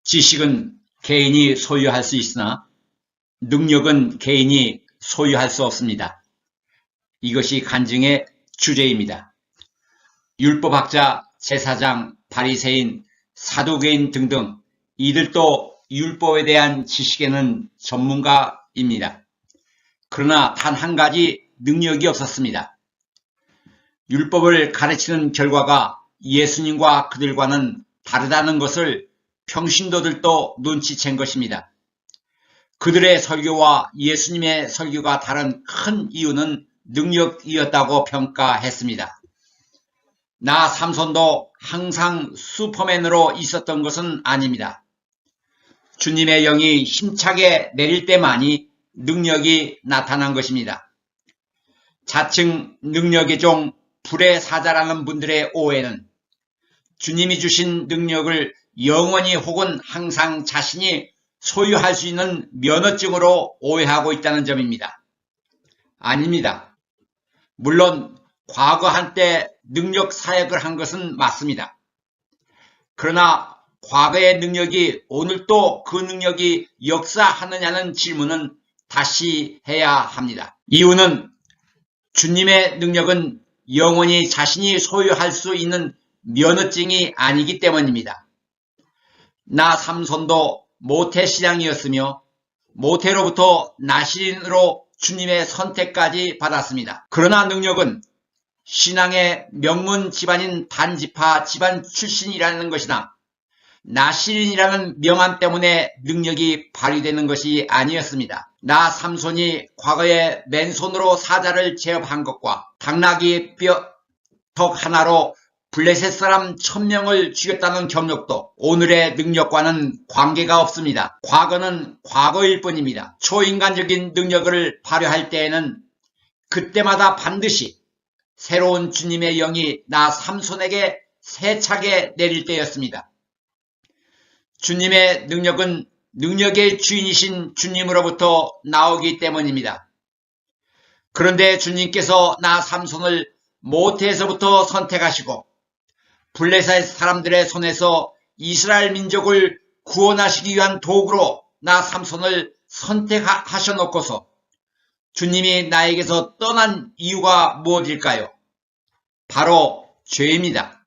지식은 개인이 소유할 수 있으나 능력은 개인이 소유할 수 없습니다. 이것이 간증의 주제입니다. 율법학자, 제사장, 바리새인, 사두개인 등등 이들도 율법에 대한 지식에는 전문가입니다. 그러나 단 한 가지 능력이 없었습니다. 율법을 가르치는 결과가 예수님과 그들과는 다르다는 것을 평신도들도 눈치챈 것입니다. 그들의 설교와 예수님의 설교가 다른 큰 이유는 능력이었다고 평가했습니다. 나 삼손도 항상 슈퍼맨으로 있었던 것은 아닙니다. 주님의 영이 힘차게 내릴 때만이 능력이 나타난 것입니다. 자칭 능력의 종 불의 사자라는 분들의 오해는 주님이 주신 능력을 영원히 혹은 항상 자신이 소유할 수 있는 면허증으로 오해하고 있다는 점입니다. 아닙니다. 물론 과거 한때 능력 사역을 한 것은 맞습니다. 그러나 과거의 능력이 오늘 또 그 능력이 역사하느냐는 질문은 다시 해야 합니다. 이유는 주님의 능력은 영원히 자신이 소유할 수 있는 면허증이 아니기 때문입니다. 나 삼손도 모태신앙이었으며 모태로부터 나시린으로 주님의 선택까지 받았습니다. 그러나 능력은 신앙의 명문 집안인 단지파 집안 출신이라는 것이나 나시린이라는 명함 때문에 능력이 발휘되는 것이 아니었습니다. 나 삼손이 과거에 맨손으로 사자를 제압한 것과 당나귀 뼈덕 하나로 블레셋 사람 1000명을 죽였다는 경력도 오늘의 능력과는 관계가 없습니다. 과거는 과거일 뿐입니다. 초인간적인 능력을 발휘할 때에는 그때마다 반드시 새로운 주님의 영이 나 삼손에게 세차게 내릴 때였습니다. 주님의 능력은 능력의 주인이신 주님으로부터 나오기 때문입니다. 그런데 주님께서 나 삼손을 모태에서부터 선택하시고 블레셋 사람들의 손에서 이스라엘 민족을 구원하시기 위한 도구로 나 삼손을 선택하셔놓고서 주님이 나에게서 떠난 이유가 무엇일까요? 바로 죄입니다.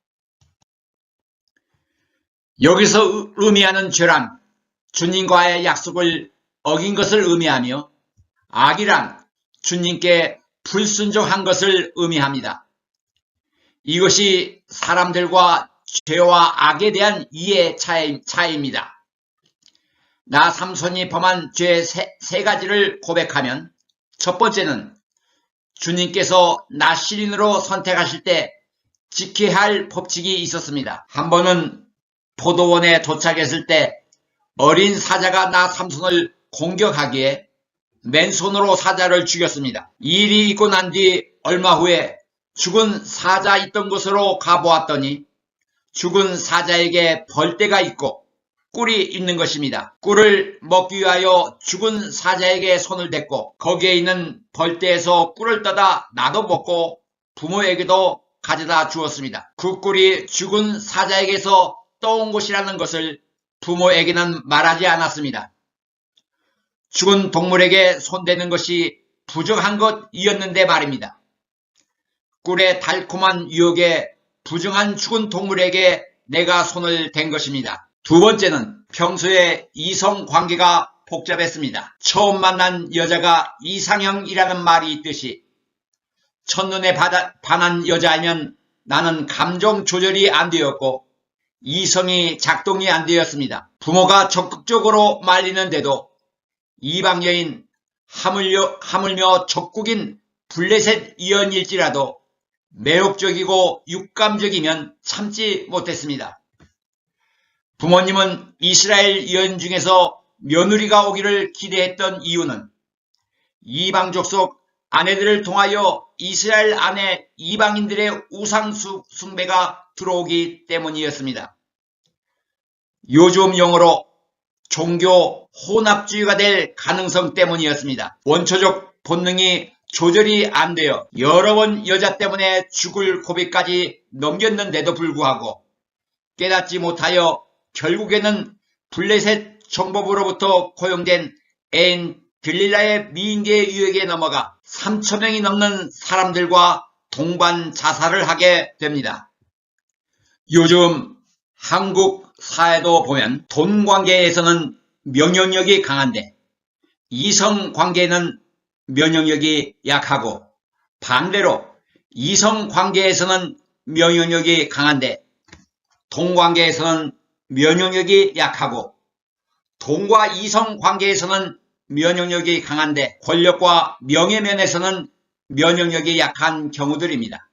여기서 의미하는 죄란 주님과의 약속을 어긴 것을 의미하며 악이란 주님께 불순종한 것을 의미합니다. 이것이 사람들과 죄와 악에 대한 이해 차이입니다. 나 삼손이 범한 죄 세 가지를 고백하면 첫 번째는 주님께서 나시린으로 선택하실 때 지켜야 할 법칙이 있었습니다. 한 번은 포도원에 도착했을 때 어린 사자가 나 삼손을 공격하기에 맨손으로 사자를 죽였습니다. 이 일이 있고 난 뒤 얼마 후에 죽은 사자 있던 곳으로 가보았더니 죽은 사자에게 벌떼가 있고 꿀이 있는 것입니다. 꿀을 먹기 위하여 죽은 사자에게 손을 댔고 거기에 있는 벌떼에서 꿀을 떠다 나도 먹고 부모에게도 가져다 주었습니다. 그 꿀이 죽은 사자에게서 떠온 것이라는 것을 부모에게는 말하지 않았습니다. 죽은 동물에게 손대는 것이 부정한 것이었는데 말입니다. 꿀의 달콤한 유혹에 부정한 죽은 동물에게 내가 손을 댄 것입니다. 두 번째는 평소에 이성 관계가 복잡했습니다. 처음 만난 여자가 이상형이라는 말이 있듯이 첫눈에 반한 여자이면 나는 감정 조절이 안 되었고 이성이 작동이 안 되었습니다. 부모가 적극적으로 말리는데도 이방 여인 하물며 적국인 블레셋 여인일지라도 매혹적이고 육감적이면 참지 못했습니다. 부모님은 이스라엘 여인 중에서 며느리가 오기를 기대했던 이유는 이방족 속 아내들을 통하여 이스라엘 안에 이방인들의 우상 숭배가 들어오기 때문이었습니다. 요즘 용어로 종교 혼합주의가 될 가능성 때문이었습니다. 원초적 본능이 조절이 안 되어 여러 번 여자 때문에 죽을 고비까지 넘겼는데도 불구하고 깨닫지 못하여 결국에는 블레셋 정보부로부터 고용된 애인 들릴라의 미인계 유역에 넘어가 3,000명이 넘는 사람들과 동반 자살을 하게 됩니다. 요즘 한국 사회도 보면 돈 관계에서는 면역력이 강한데 이성 관계는 면역력이 약하고, 반대로 이성 관계에서는 면역력이 강한데 돈 관계에서는 면역력이 약하고, 돈과 이성 관계에서는 면역력이 강한데 권력과 명예 면에서는 면역력이 약한 경우들입니다.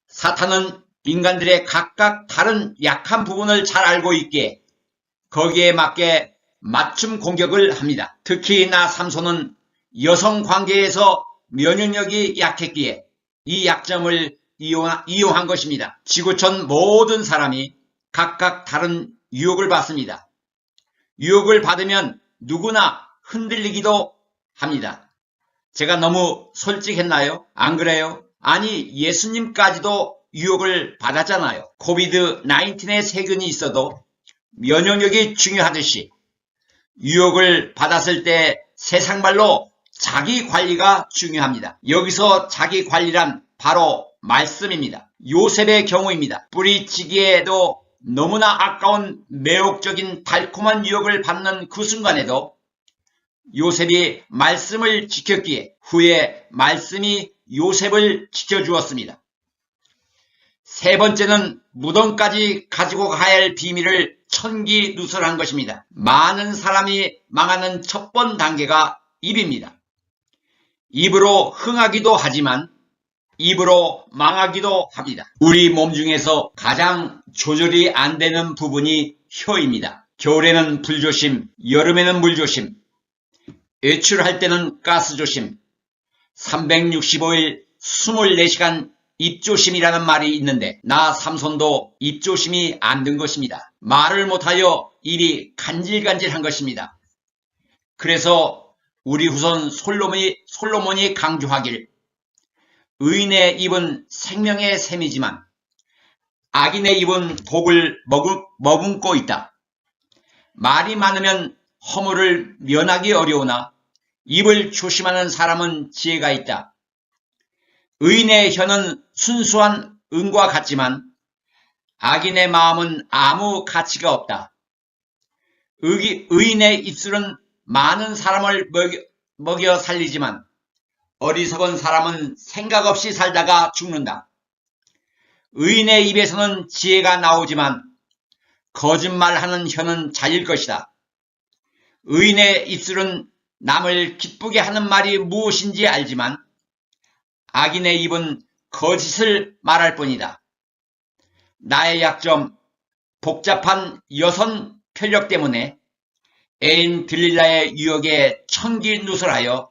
사탄은 인간들의 각각 다른 약한 부분을 잘 알고 있기에 거기에 맞게 맞춤 공격을 합니다. 특히 나 삼손은 여성 관계에서 면역력이 약했기에 이 약점을 이용한 것입니다. 지구촌 모든 사람이 각각 다른 유혹을 받습니다. 유혹을 받으면 누구나 흔들리기도 합니다. 제가 너무 솔직했나요? 안 그래요? 아니, 예수님까지도 유혹을 받았잖아요. 코비드-19의 세균이 있어도 면역력이 중요하듯이 유혹을 받았을 때 세상말로 자기 관리가 중요합니다. 여기서 자기 관리란 바로 말씀입니다. 요셉의 경우입니다. 뿌리치기에도 너무나 아까운 매혹적인 달콤한 유혹을 받는 그 순간에도 요셉이 말씀을 지켰기에 후에 말씀이 요셉을 지켜주었습니다. 세 번째는 무덤까지 가지고 가야 할 비밀을 천기누설한 것입니다. 많은 사람이 망하는 첫 번 단계가 입입니다. 입으로 흥하기도 하지만 입으로 망하기도 합니다. 우리 몸 중에서 가장 조절이 안 되는 부분이 혀입니다. 겨울에는 불조심, 여름에는 물조심, 외출할 때는 가스조심, 365일 24시간 입조심이라는 말이 있는데 나 삼손도 입조심이 안 된 것입니다. 말을 못하여 입이 간질간질한 것입니다. 그래서 우리 후손 솔로몬이 강조하길 의인의 입은 생명의 샘이지만 악인의 입은 독을 머금고 있다. 말이 많으면 허물을 면하기 어려우나 입을 조심하는 사람은 지혜가 있다. 의인의 혀는 순수한 은과 같지만 악인의 마음은 아무 가치가 없다. 의인의 입술은 많은 사람을 먹여 살리지만 어리석은 사람은 생각 없이 살다가 죽는다. 의인의 입에서는 지혜가 나오지만 거짓말하는 혀는 잘릴 것이다. 의인의 입술은 남을 기쁘게 하는 말이 무엇인지 알지만 악인의 입은 거짓을 말할 뿐이다. 나의 약점, 복잡한 여선 편력 때문에 애인 들릴라의 유혹에 천기누설하여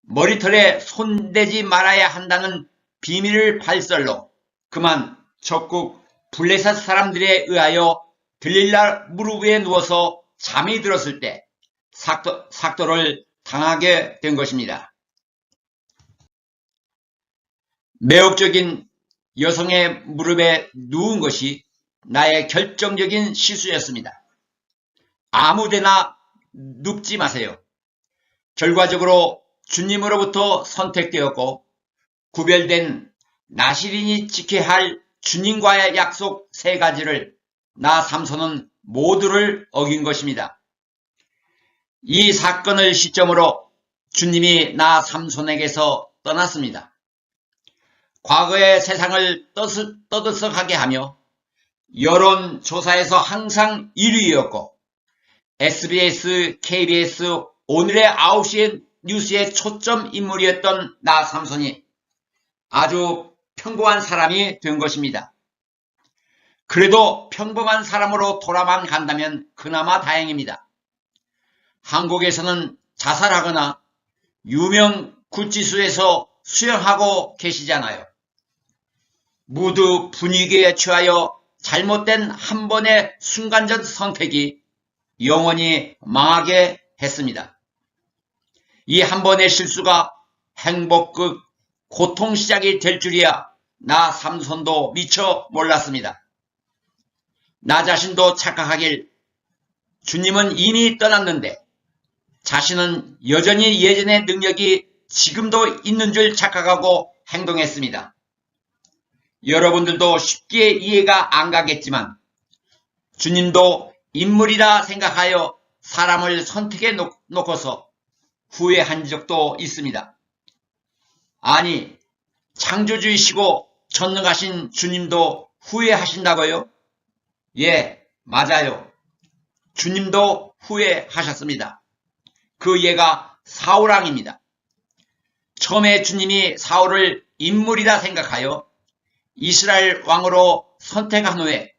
머리털에 손대지 말아야 한다는 비밀을 발설로 그만 적국 블레셋 사람들에 의하여 들릴라 무릎 위에 누워서 잠이 들었을 때 삭도를 당하게 된 것입니다. 매혹적인 여성의 무릎에 누운 것이 나의 결정적인 실수였습니다. 아무데나 눕지 마세요. 결과적으로 주님으로부터 선택되었고 구별된 나시린이 지켜야 할 주님과의 약속 세 가지를 나 삼손은 모두를 어긴 것입니다. 이 사건을 시점으로 주님이 나 삼손에게서 떠났습니다. 과거의 세상을 떠들썩하게 하며 여론조사에서 항상 1위였고 SBS, KBS, 오늘의 9시 뉴스의 초점 인물이었던 나 삼손이 아주 평범한 사람이 된 것입니다. 그래도 평범한 사람으로 돌아만 간다면 그나마 다행입니다. 한국에서는 자살하거나 유명 구치소에서 수영하고 계시잖아요. 모두 분위기에 취하여 잘못된 한 번의 순간적 선택이 영원히 망하게 했습니다. 이 한 번의 실수가 행복극 고통 시작이 될 줄이야 나 삼손도 미처 몰랐습니다. 나 자신도 착각하길 주님은 이미 떠났는데 자신은 여전히 예전의 능력이 지금도 있는 줄 착각하고 행동했습니다. 여러분들도 쉽게 이해가 안 가겠지만 주님도 인물이라 생각하여 사람을 선택해 놓고서 후회한 적도 있습니다. 아니, 창조주이시고 전능하신 주님도 후회하신다고요? 예, 맞아요. 주님도 후회하셨습니다. 그 예가 사울왕입니다. 처음에 주님이 사울을 인물이라 생각하여 이스라엘 왕으로 선택한 후에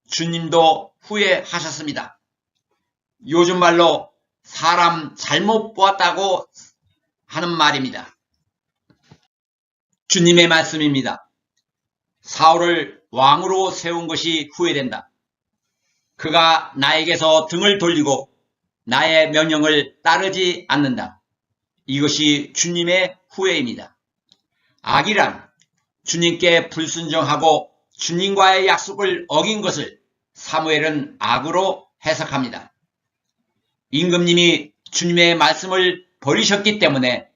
주님도 후회하셨습니다. 요즘 말로 사람 잘못 보았다고 하는 말입니다. 주님의 말씀입니다. 사울을 왕으로 세운 것이 후회된다. 그가 나에게서 등을 돌리고 나의 명령을 따르지 않는다. 이것이 주님의 후회입니다. 악이란 주님께 불순종하고 주님과의 약속을 어긴 것을 사무엘은 악으로 해석합니다. 임금님이 주님의 말씀을 버리셨기 때문에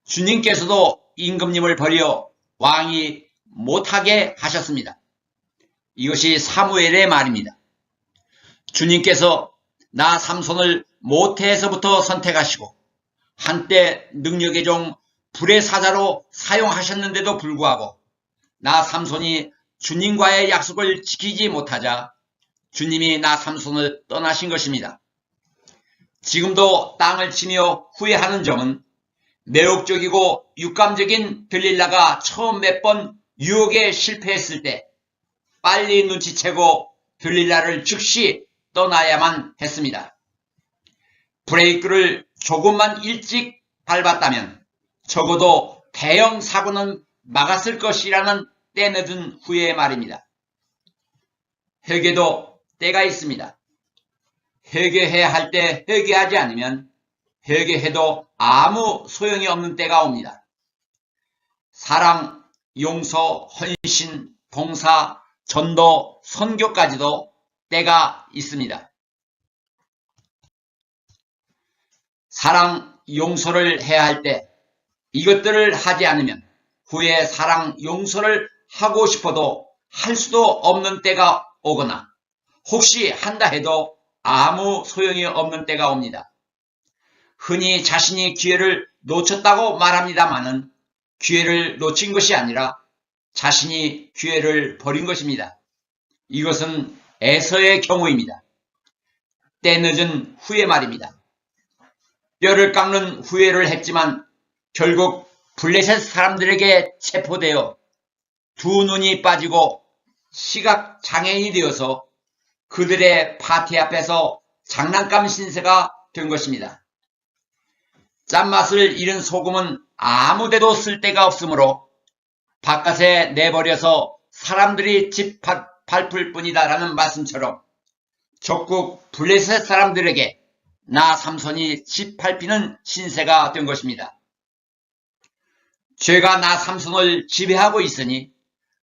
주님께서도 임금님을 버려 왕이 못하게 하셨습니다. 이것이 사무엘의 말입니다. 주님께서 나 삼손을 모태에서부터 선택하시고 한때 능력의 종 불의 사자로 사용하셨는데도 불구하고 나 삼손이 주님과의 약속을 지키지 못하자 주님이 나 삼손을 떠나신 것입니다. 지금도 땅을 치며 후회하는 점은 매혹적이고 육감적인 들릴라가 처음 몇 번 유혹에 실패했을 때 빨리 눈치채고 들릴라를 즉시 떠나야만 했습니다. 브레이크를 조금만 일찍 밟았다면 적어도 대형 사고는 막았을 것이라는 때늦은 후회의 말입니다. 회개도 때가 있습니다. 회개해야 할 때 회개하지 않으면 회개해도 아무 소용이 없는 때가 옵니다. 사랑, 용서, 헌신, 봉사, 전도, 선교까지도 때가 있습니다. 사랑, 용서를 해야 할 때 이것들을 하지 않으면 후에 사랑, 용서를 하고 싶어도 할 수도 없는 때가 오거나 혹시 한다 해도 아무 소용이 없는 때가 옵니다. 흔히 자신이 기회를 놓쳤다고 말합니다마는 기회를 놓친 것이 아니라 자신이 기회를 버린 것입니다. 이것은 에서의 경우입니다. 때늦은 후회 말입니다. 뼈를 깎는 후회를 했지만 결국 블레셋 사람들에게 체포되어 두 눈이 빠지고 시각 장애인이 되어서 그들의 파티 앞에서 장난감 신세가 된 것입니다. 짠맛을 잃은 소금은 아무데도 쓸 데가 없으므로 바깥에 내버려서 사람들이 집 밟을 뿐이다라는 말씀처럼 적국 블레셋 사람들에게 나 삼손이 집 밟히는 신세가 된 것입니다. 죄가 나 삼손을 지배하고 있으니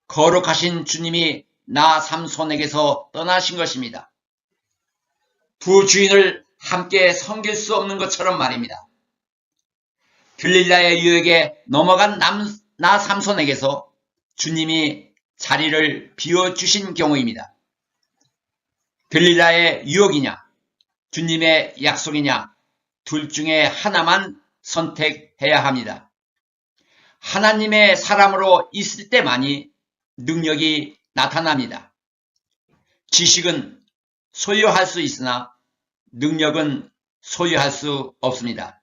거룩하신 주님이 나 삼손에게서 떠나신 것입니다. 두 주인을 함께 섬길 수 없는 것처럼 말입니다. 들릴라의 유혹에 넘어간 나 삼손에게서 주님이 자리를 비워주신 경우입니다. 들릴라의 유혹이냐 주님의 약속이냐 둘 중에 하나만 선택해야 합니다. 하나님의 사람으로 있을 때만이 능력이 나타납니다. 지식은 소유할 수 있으나 능력은 소유할 수 없습니다.